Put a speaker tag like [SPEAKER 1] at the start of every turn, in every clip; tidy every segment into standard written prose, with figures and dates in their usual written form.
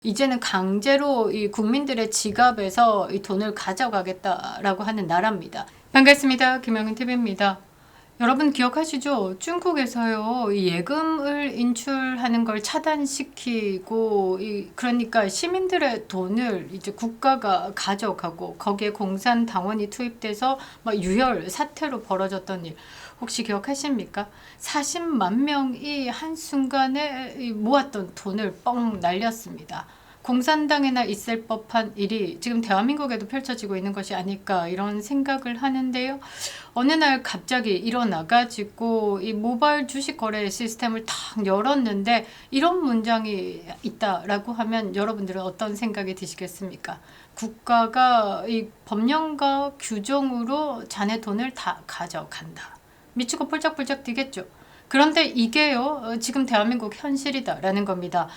[SPEAKER 1] 이제는 강제로 이 국민들의 지갑에서 이 돈을 가져가겠다라고 하는 나라입니다. 반갑습니다. 김영은 TV입니다. 여러분 기억하시죠? 중국에서요, 이 예금을 인출하는 걸 차단시키고, 그러니까 시민들의 돈을 이제 국가가 가져가고, 거기에 공산당원이 투입돼서 막 유혈 사태로 벌어졌던 일, 혹시 기억하십니까? 40만 명이 한순간에 모았던 돈을 뻥 날렸습니다. 공산당에나 있을 법한 일이 지금 대한민국에도 펼쳐지고 있는 것이 아닐까 이런 생각을 하는데요. 어느 날 갑자기 일어나가지고 이 모바일 주식 거래 시스템을 탁 열었는데 이런 문장이 있다라고 하면 여러분들은 어떤 생각이 드시겠습니까? 국가가 이 법령과 규정으로 자네 돈을 다 가져간다. 미치고 폴짝폴짝 뛰겠죠. 그런데 이게요, 지금 대한민국 현실이다라는 겁니다.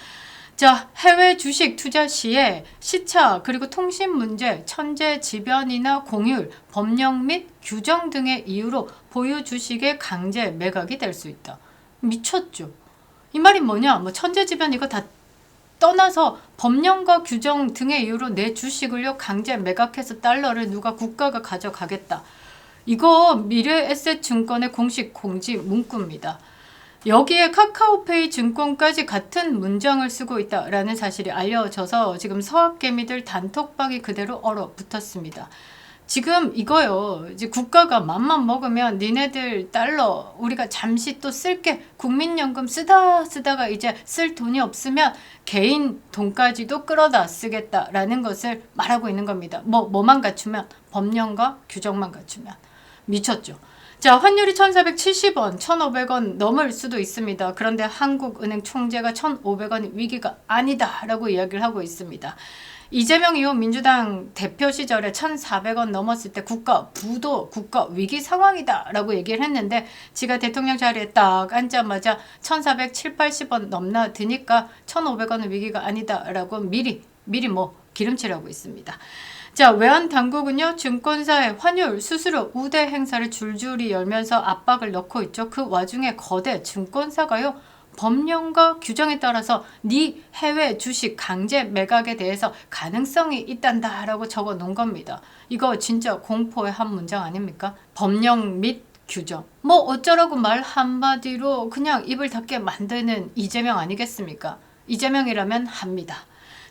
[SPEAKER 1] 자, 해외 주식 투자 시에 시차 그리고 통신 문제, 천재지변이나 공휴일, 법령 및 규정 등의 이유로 보유 주식의 강제 매각이 될 수 있다. 미쳤죠. 이 말이 뭐냐? 뭐 천재지변 이거 다 떠나서 법령과 규정 등의 이유로 내 주식을요 강제 매각해서 달러를 누가 국가가 가져가겠다. 이거 미래에셋증권의 공식 공지 문구입니다. 여기에 카카오페이 증권까지 같은 문장을 쓰고 있다라는 사실이 알려져서 지금 서학개미들 단톡방이 그대로 얼어붙었습니다. 지금 이거요. 이제 국가가 맘만 먹으면 니네들 달러 우리가 잠시 또 쓸게 국민연금 쓰다가 이제 쓸 돈이 없으면 개인 돈까지도 끌어다 쓰겠다라는 것을 말하고 있는 겁니다. 뭐만 갖추면 법령과 규정만 갖추면 미쳤죠. 자, 환율이 1,470원, 1,500원 넘을 수도 있습니다. 그런데 한국은행 총재가 1,500원 위기가 아니다라고 이야기를 하고 있습니다. 이재명 이후 민주당 대표 시절에 1,400원 넘었을 때 국가 부도 국가 위기 상황이다라고 얘기를 했는데 지가 대통령 자리에 딱 앉자마자 1,470, 80원 넘나 드니까 1,500원은 위기가 아니다라고 미리 기름칠을 하고 있습니다. 자, 외환 당국은요, 증권사의 환율, 수수료, 우대 행사를 줄줄이 열면서 압박을 넣고 있죠. 그 와중에 거대 증권사가요, 법령과 규정에 따라서 네 해외 주식 강제 매각에 대해서 가능성이 있단다라고 적어 놓은 겁니다. 이거 진짜 공포의 한 문장 아닙니까? 법령 및 규정. 뭐 어쩌라고 말 한마디로 그냥 입을 닫게 만드는 이재명 아니겠습니까? 이재명이라면 합니다.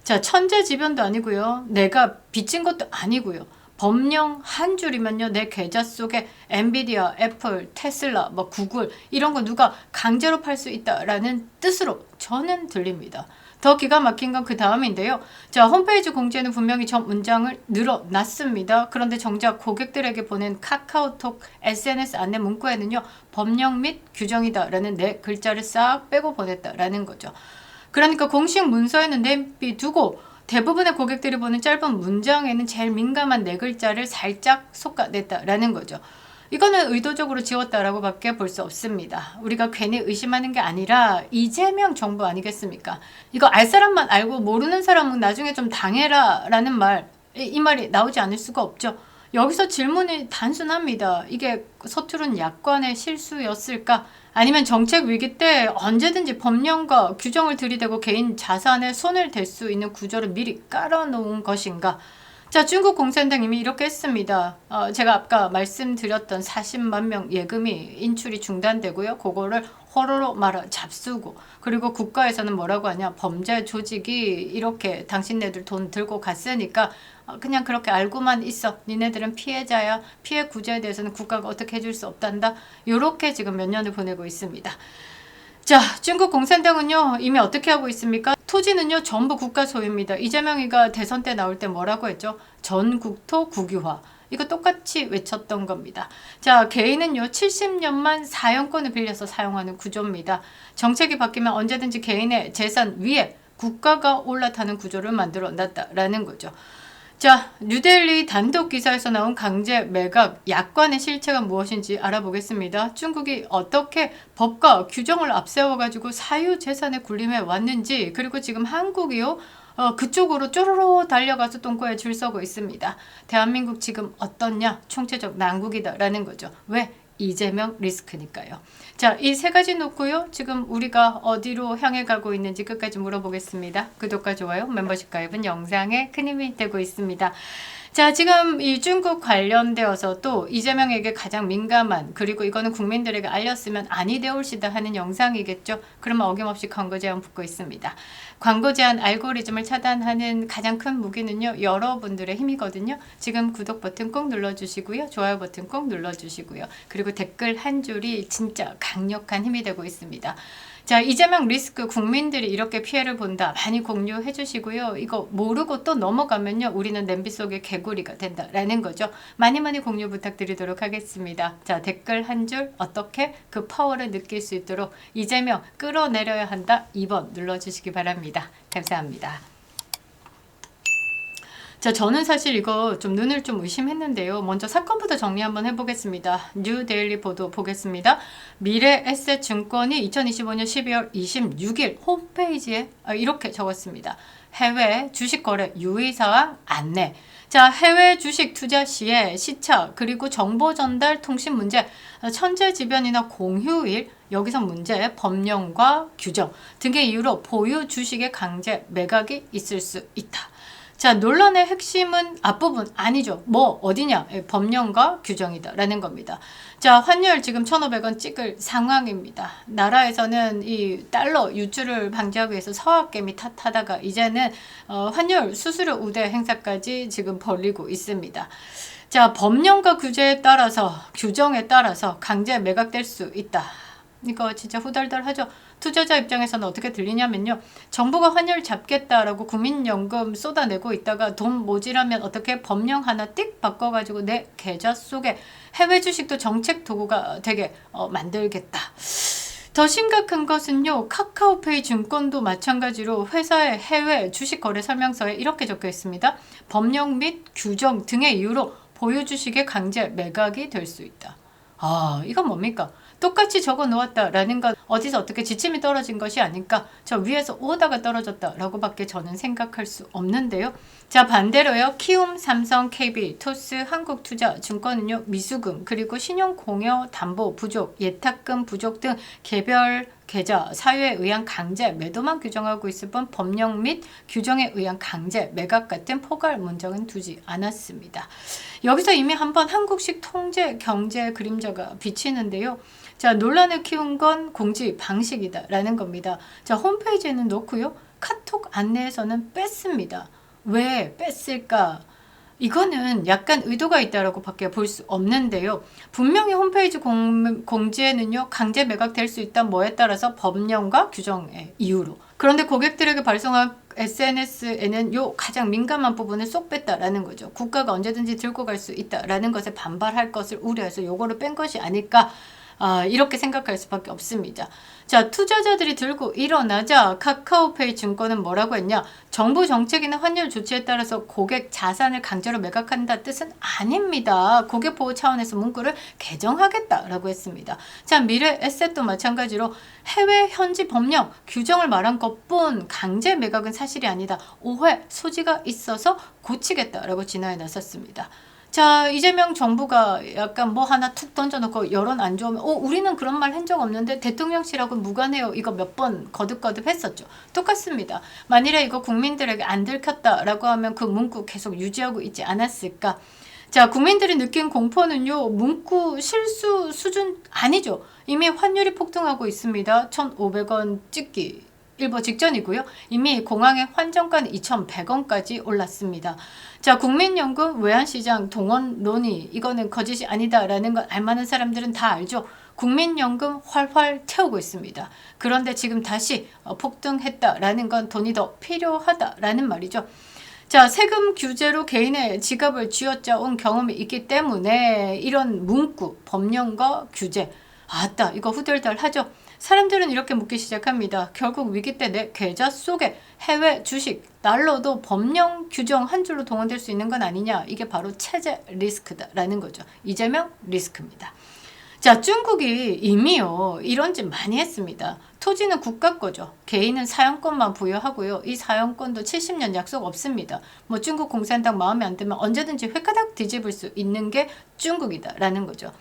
[SPEAKER 1] 자, 천재지변도 아니고요. 내가 빚진 것도 아니고요. 법령 한 줄이면요. 내 계좌 속에 엔비디아, 애플, 테슬라, 구글 이런 거 누가 강제로 팔 수 있다라는 뜻으로 저는 들립니다. 더 기가 막힌 건 그 다음인데요. 자, 홈페이지 공지에는 분명히 저 문장을 늘어놨습니다. 그런데 정작 고객들에게 보낸 카카오톡 SNS 안내 문구에는요. 법령 및 규정이다라는 네 글자를 싹 빼고 보냈다라는 거죠. 그러니까 공식 문서에는 내비두고 대부분의 고객들이 보는 짧은 문장에는 제일 민감한 네 글자를 살짝 솎아냈다라는 거죠. 이거는 의도적으로 지웠다라고 밖에 볼 수 없습니다. 우리가 괜히 의심하는 게 아니라 이재명 정부 아니겠습니까? 이거 알 사람만 알고 모르는 사람은 나중에 좀 당해라 라는 말, 이 말이 나오지 않을 수가 없죠. 여기서 질문이 단순합니다. 이게 서투른 약관의 실수였을까? 아니면 정책 위기 때 언제든지 법령과 규정을 들이대고 개인 자산에 손을 댈 수 있는 구조를 미리 깔아놓은 것인가? 자, 중국 공산당 이미 이렇게 했습니다. 제가 아까 말씀드렸던 40만 명 예금이 인출이 중단되고요. 그거를 호로로 말아 잡수고, 그리고 국가에서는 뭐라고 하냐, 범죄 조직이 이렇게 당신네들 돈 들고 갔으니까 그냥 그렇게 알고만 있어. 니네들은 피해자야. 피해 구제에 대해서는 국가가 어떻게 해줄 수 없단다. 이렇게 지금 몇 년을 보내고 있습니다. 자, 중국 공산당은요 이미 어떻게 하고 있습니까? 토지는요 전부 국가 소유입니다. 이재명이가 대선 때 나올 때 뭐라고 했죠? 전국토 국유화. 이거 똑같이 외쳤던 겁니다. 자, 개인은요 70년만 사용권을 빌려서 사용하는 구조입니다. 정책이 바뀌면 언제든지 개인의 재산 위에 국가가 올라타는 구조를 만들어 놨다라는 거죠. 자, 뉴델리 단독 기사에서 나온 강제 매각 약관의 실체가 무엇인지 알아보겠습니다. 중국이 어떻게 법과 규정을 앞세워가지고 사유재산에 군림해 왔는지, 그리고 지금 한국이요 그쪽으로 쪼로로 달려가서 똥꼬에 줄 서고 있습니다. 대한민국 지금 어떻냐? 총체적 난국이다라는 거죠. 왜? 이재명 리스크니까요. 자, 이 세 가지 놓고요. 지금 우리가 어디로 향해 가고 있는지 끝까지 물어보겠습니다. 구독과 좋아요, 멤버십 가입은 영상에 큰 힘이 되고 있습니다. 자, 지금 이 중국 관련되어서 또 이재명에게 가장 민감한, 그리고 이거는 국민들에게 알렸으면 아니 되올시다 하는 영상이겠죠. 그러면 어김없이 광고 제한 붙고 있습니다. 광고 제한 알고리즘을 차단하는 가장 큰 무기는요, 여러분들의 힘이거든요. 지금 구독 버튼 꼭 눌러주시고요. 좋아요 버튼 꼭 눌러주시고요. 그리고 댓글 한 줄이 진짜 강력한 힘이 되고 있습니다. 자, 이재명 리스크, 국민들이 이렇게 피해를 본다. 많이 공유해 주시고요. 이거 모르고 또 넘어가면요, 우리는 냄비 속의 개구리가 된다라는 거죠. 많이 공유 부탁드리도록 하겠습니다. 자, 댓글 한 줄 어떻게 그 파워를 느낄 수 있도록 이재명 끌어내려야 한다. 2번 눌러주시기 바랍니다. 감사합니다. 자, 저는 사실 이거 좀 눈을 좀 의심했는데요. 먼저 사건부터 정리 한번 해보겠습니다. 뉴데일리 보도 보겠습니다. 미래에셋증권이 2025년 12월 26일 홈페이지에 이렇게 적었습니다. 해외 주식거래 유의사항 안내. 자, 해외 주식 투자 시에 시차, 그리고 정보 전달 통신 문제, 천재지변이나 공휴일, 여기서 문제, 법령과 규정 등의 이유로 보유 주식의 강제 매각이 있을 수 있다. 자, 논란의 핵심은 앞부분 아니죠. 뭐 어디냐? 법령과 규정이다 라는 겁니다. 자, 환율 지금 1,500원 찍을 상황입니다. 나라에서는 이 달러 유출을 방지하기 위해서 서학개미 탓하다가 이제는 환율 수수료 우대 행사까지 지금 벌이고 있습니다. 자, 법령과 규제에 따라서, 규정에 따라서 강제 매각될 수 있다. 이거 진짜 후덜덜하죠. 투자자 입장에서는 어떻게 들리냐면요, 정부가 환율 잡겠다라고 국민연금 쏟아내고 있다가 돈 모자라면 어떻게 법령 하나 띡 바꿔가지고 내 계좌 속에 해외 주식도 정책 도구가 되게 만들겠다. 더 심각한 것은요, 카카오페이 증권도 마찬가지로 회사의 해외 주식 거래 설명서에 이렇게 적혀 있습니다. 법령 및 규정 등의 이유로 보유 주식의 강제 매각이 될 수 있다. 아, 이건 뭡니까? 똑같이 적어 놓았다라는 건 어디서 어떻게 지침이 떨어진 것이 아닐까? 저 위에서 오다가 떨어졌다라고 밖에 저는 생각할 수 없는데요. 자, 반대로요. 키움, 삼성, KB, 토스, 한국투자증권은요, 미수금, 그리고 신용공여 담보 부족, 예탁금 부족 등 개별 계좌 사유에 의한 강제 매도만 규정하고 있을 뿐 법령 및 규정에 의한 강제 매각 같은 포괄 문정은 두지 않았습니다. 여기서 이미 한번 한국식 통제 경제 그림자가 비치는데요. 자, 논란을 키운 건 공지 방식이다라는 겁니다. 자, 홈페이지에는 넣고요. 카톡 안내에서는 뺐습니다. 왜 뺐을까? 이거는 약간 의도가 있다라고 밖에 볼 수 없는데요. 분명히 홈페이지 공지에는요, 강제 매각될 수 있다 뭐에 따라서 법령과 규정의 이유로. 그런데 고객들에게 발송한 SNS에는 요 가장 민감한 부분을 쏙 뺐다라는 거죠. 국가가 언제든지 들고 갈 수 있다라는 것에 반발할 것을 우려해서 요거를 뺀 것이 아닐까, 이렇게 생각할 수밖에 없습니다. 자, 투자자들이 들고 일어나자 카카오페이 증권은 뭐라고 했냐? 정부 정책이나 환율 조치에 따라서 고객 자산을 강제로 매각한다 뜻은 아닙니다. 고객 보호 차원에서 문구를 개정하겠다라고 했습니다. 자, 미래에셋도 마찬가지로 해외 현지 법령 규정을 말한 것뿐 강제 매각은 사실이 아니다. 오해 소지가 있어서 고치겠다라고 진화에 나섰습니다. 자, 이재명 정부가 약간 뭐 하나 툭 던져놓고 여론 안 좋으면 우리는 그런 말 한 적 없는데 대통령실하고는 무관해요. 이거 몇 번 거듭거듭 했었죠. 똑같습니다. 만일에 이거 국민들에게 안 들켰다라고 하면 그 문구 계속 유지하고 있지 않았을까? 자, 국민들이 느낀 공포는요, 문구 실수 수준 아니죠. 이미 환율이 폭등하고 있습니다. 1,500원 찍기 일보 직전이고요. 이미 공항의 환전가는 2,100원까지 올랐습니다. 자, 국민연금 외환시장 동원 논의, 이거는 거짓이 아니다라는 건 알만한 사람들은 다 알죠. 국민연금 활활 태우고 있습니다. 그런데 지금 다시 폭등했다라는 건 돈이 더 필요하다라는 말이죠. 자, 세금 규제로 개인의 지갑을 쥐어짜온 경험이 있기 때문에 이런 문구, 법령과 규제, 아따, 이거 후덜덜하죠. 사람들은 이렇게 묻기 시작합니다. 결국 위기 때 내 계좌 속에 해외 주식, 달러도 법령 규정 한 줄로 동원될 수 있는 건 아니냐. 이게 바로 체제 리스크다라는 거죠. 이재명 리스크입니다. 자, 중국이 이미요, 이런 짓 많이 했습니다. 토지는 국가 거죠. 개인은 사용권만 부여하고요. 이 사용권도 70년 약속 없습니다. 뭐 중국 공산당 마음에 안 들면 언제든지 획가닥 뒤집을 수 있는 게 중국이다라는 거죠.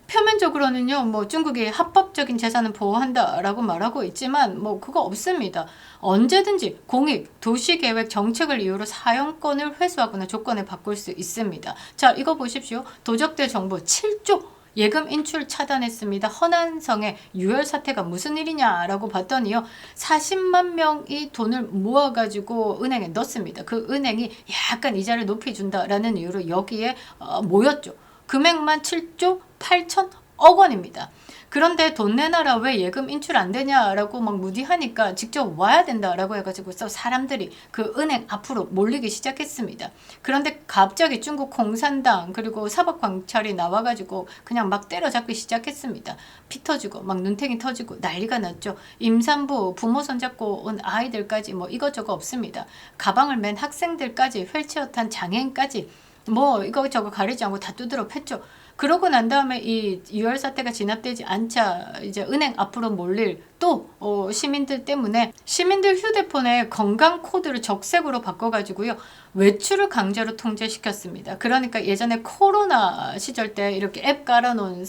[SPEAKER 1] 표면적으로는요, 뭐 중국이 합법적인 재산을 보호한다라고 말하고 있지만 뭐 그거 없습니다. 언제든지 공익, 도시계획 정책을 이유로 사용권을 회수하거나 조건을 바꿀 수 있습니다. 자, 이거 보십시오. 도적대 정부 7조 예금 인출 차단했습니다. 허난성의 유혈 사태가 무슨 일이냐라고 봤더니요, 40만 명이 돈을 모아가지고 은행에 넣습니다. 그 은행이 약간 이자를 높여준다라는 이유로 여기에 모였죠. 금액만 7조 8천억 원입니다. 그런데 돈 내놔라 왜 예금 인출 안 되냐라고 막 무디하니까 직접 와야 된다라고 해가지고서 사람들이 그 은행 앞으로 몰리기 시작했습니다. 그런데 갑자기 중국 공산당 그리고 사법경찰이 나와가지고 그냥 막 때려잡기 시작했습니다. 피 터지고 막 눈탱이 터지고 난리가 났죠. 임산부 부모 손잡고 온 아이들까지 뭐 이것저것 없습니다. 가방을 맨 학생들까지 휠체어 탄 장애인까지 뭐 이것저것 가리지 않고 다 두드러 팼죠. 그러고 난 다음에 이 유혈 사태가 진압되지 않자 이제 은행 앞으로 몰릴 또 시민들 때문에 시민들 휴대폰에 건강 코드를 적색으로 바꿔가지고요, 외출을 강제로 통제시켰습니다. 그러니까 예전에 코로나 시절 때 이렇게 앱 깔아놓은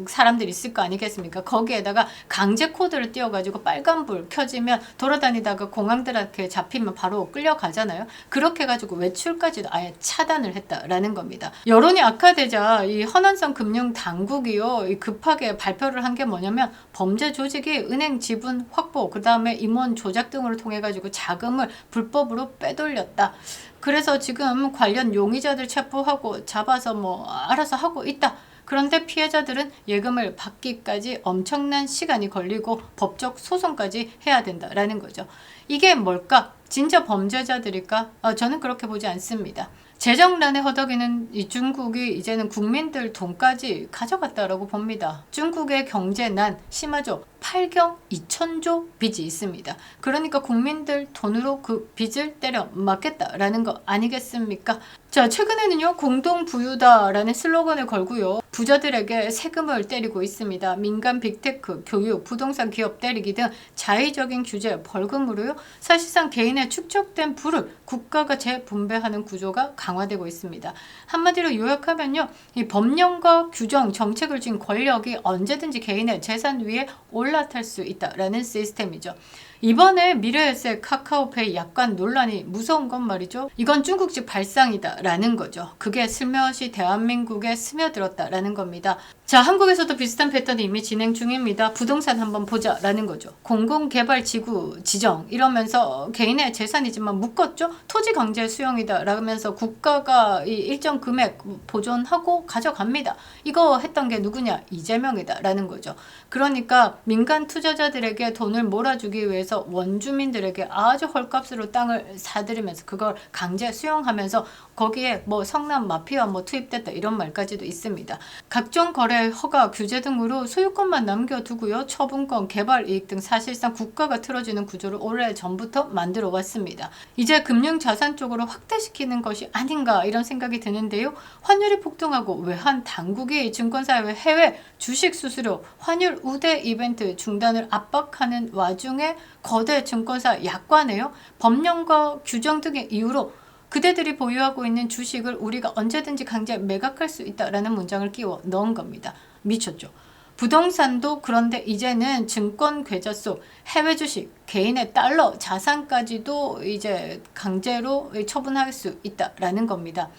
[SPEAKER 1] 사람들이 있을 거 아니겠습니까? 거기에다가 강제 코드를 띄워가지고 빨간불 켜지면 돌아다니다가 공항들한테 잡히면 바로 끌려가잖아요. 그렇게 해가지고 외출까지도 아예 차단을 했다라는 겁니다. 여론이 악화되자 이 허난성 금융 당국이요, 급하게 발표를 한 게 뭐냐면 범죄 조직이 은행 지분 확보, 그 다음에 임원 조작 등을 통해 가지고 자금을 불법으로 빼돌렸다. 그래서 지금 관련 용의자들 체포하고 잡아서 뭐 알아서 하고 있다. 그런데 피해자들은 예금을 받기까지 엄청난 시간이 걸리고 법적 소송까지 해야 된다라는 거죠. 이게 뭘까? 진짜 범죄자들일까? 저는 그렇게 보지 않습니다. 재정난에 허덕이는 이 중국이 이제는 국민들 돈까지 가져갔다라고 봅니다. 중국의 경제난 심하죠. 8경 2천조 빚이 있습니다. 그러니까 국민들 돈으로 그 빚을 때려 맞겠다라는 거 아니겠습니까? 자, 최근에는요, 공동부유다라는 슬로건을 걸고요, 부자들에게 세금을 때리고 있습니다. 민간 빅테크, 교육, 부동산 기업 때리기 등 자의적인 규제, 벌금으로요, 사실상 개인의 축적된 부를 국가가 재분배하는 구조가 강화되고 있습니다. 한마디로 요약하면요, 이 법령과 규정, 정책을 쥔 권력이 언제든지 개인의 재산 위에 올라탈 수 있다라는 시스템이죠. 이번에 미래에셋 카카오페이 약관 논란이 무서운 건 말이죠. 이건 중국식 발상이다라는 거죠. 그게 슬며시 대한민국에 스며들었다라는 겁니다. 자, 한국에서도 비슷한 패턴이 이미 진행 중입니다. 부동산 한번 보자라는 거죠. 공공개발지구 지정 이러면서 개인의 재산이지만 묶었죠. 토지 강제 수용이다 라면서 국가가 이 일정 금액 보존하고 가져갑니다. 이거 했던 게 누구냐? 이재명이다 라는 거죠. 그러니까 민간 투자자들에게 돈을 몰아주기 위해서 원주민들에게 아주 헐값으로 땅을 사들이면서 그걸 강제 수용하면서 거기에 뭐 성남 마피아 뭐 투입됐다 이런 말까지도 있습니다. 각종 거래 허가 규제 등으로 소유권만 남겨두고요, 처분권, 개발 이익 등 사실상 국가가 틀어지는 구조를 오래 전부터 만들어 왔습니다. 이제 금융자산 쪽으로 확대시키는 것이 아닌가 이런 생각이 드는데요. 환율이 폭등하고 외환 당국이 증권사의 해외 주식 수수료, 환율 우대 이벤트 중단을 압박하는 와중에 거대 증권사 약관에요, 법령과 규정 등의 이유로 그대들이 보유하고 있는 주식을 우리가 언제든지 강제 매각할 수 있다라는 문장을 끼워 넣은 겁니다. 미쳤죠. 부동산도 그런데 이제는 증권 계좌 속 해외 주식, 개인의 달러 자산까지도 이제 강제로 처분할 수 있다라는 겁니다.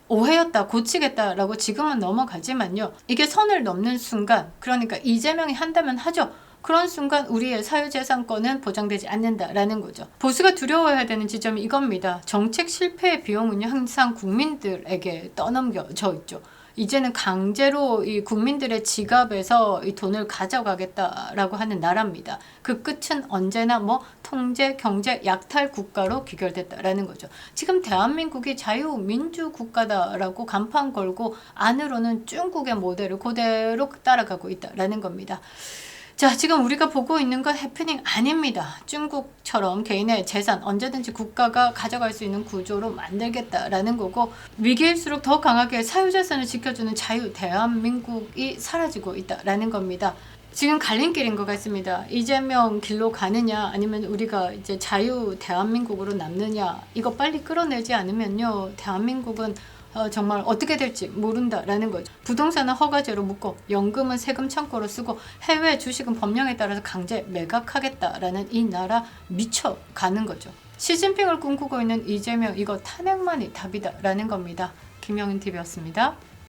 [SPEAKER 1] 오해였다, 고치겠다라고 지금은 넘어가지만요, 이게 선을 넘는 순간, 그러니까 이재명이 한다면 하죠. 그런 순간 우리의 사유재산권은 보장되지 않는다라는 거죠. 보수가 두려워해야 되는 지점이 이겁니다. 정책 실패의 비용은요, 항상 국민들에게 떠넘겨져 있죠. 이제는 강제로 이 국민들의 지갑에서 이 돈을 가져가겠다라고 하는 나라입니다. 그 끝은 언제나 뭐 통제, 경제, 약탈 국가로 귀결됐다라는 거죠. 지금 대한민국이 자유민주 국가다라고 간판 걸고 안으로는 중국의 모델을 그대로 따라가고 있다라는 겁니다. 자, 지금 우리가 보고 있는 건 해프닝 아닙니다. 중국처럼 개인의 재산 언제든지 국가가 가져갈 수 있는 구조로 만들겠다라는 거고, 위기일수록 더 강하게 사유재산을 지켜주는 자유 대한민국이 사라지고 있다라는 겁니다. 지금 갈림길인 것 같습니다. 이재명 길로 가느냐 아니면 우리가 이제 자유 대한민국으로 남느냐, 이거 빨리 끌어내지 않으면요, 대한민국은 정말 어떻게 될지 모른다라는 거죠. 부동산은 허가제로 묶고 연금은 세금 창고로 쓰고 해외 주식은 법령에 따라서 강제 매각하겠다라는 이 나라 미쳐가는 거죠. 시진핑을 꿈꾸고 있는 이재명, 이거 탄핵만이 답이다라는 겁니다. 김영은TV였습니다.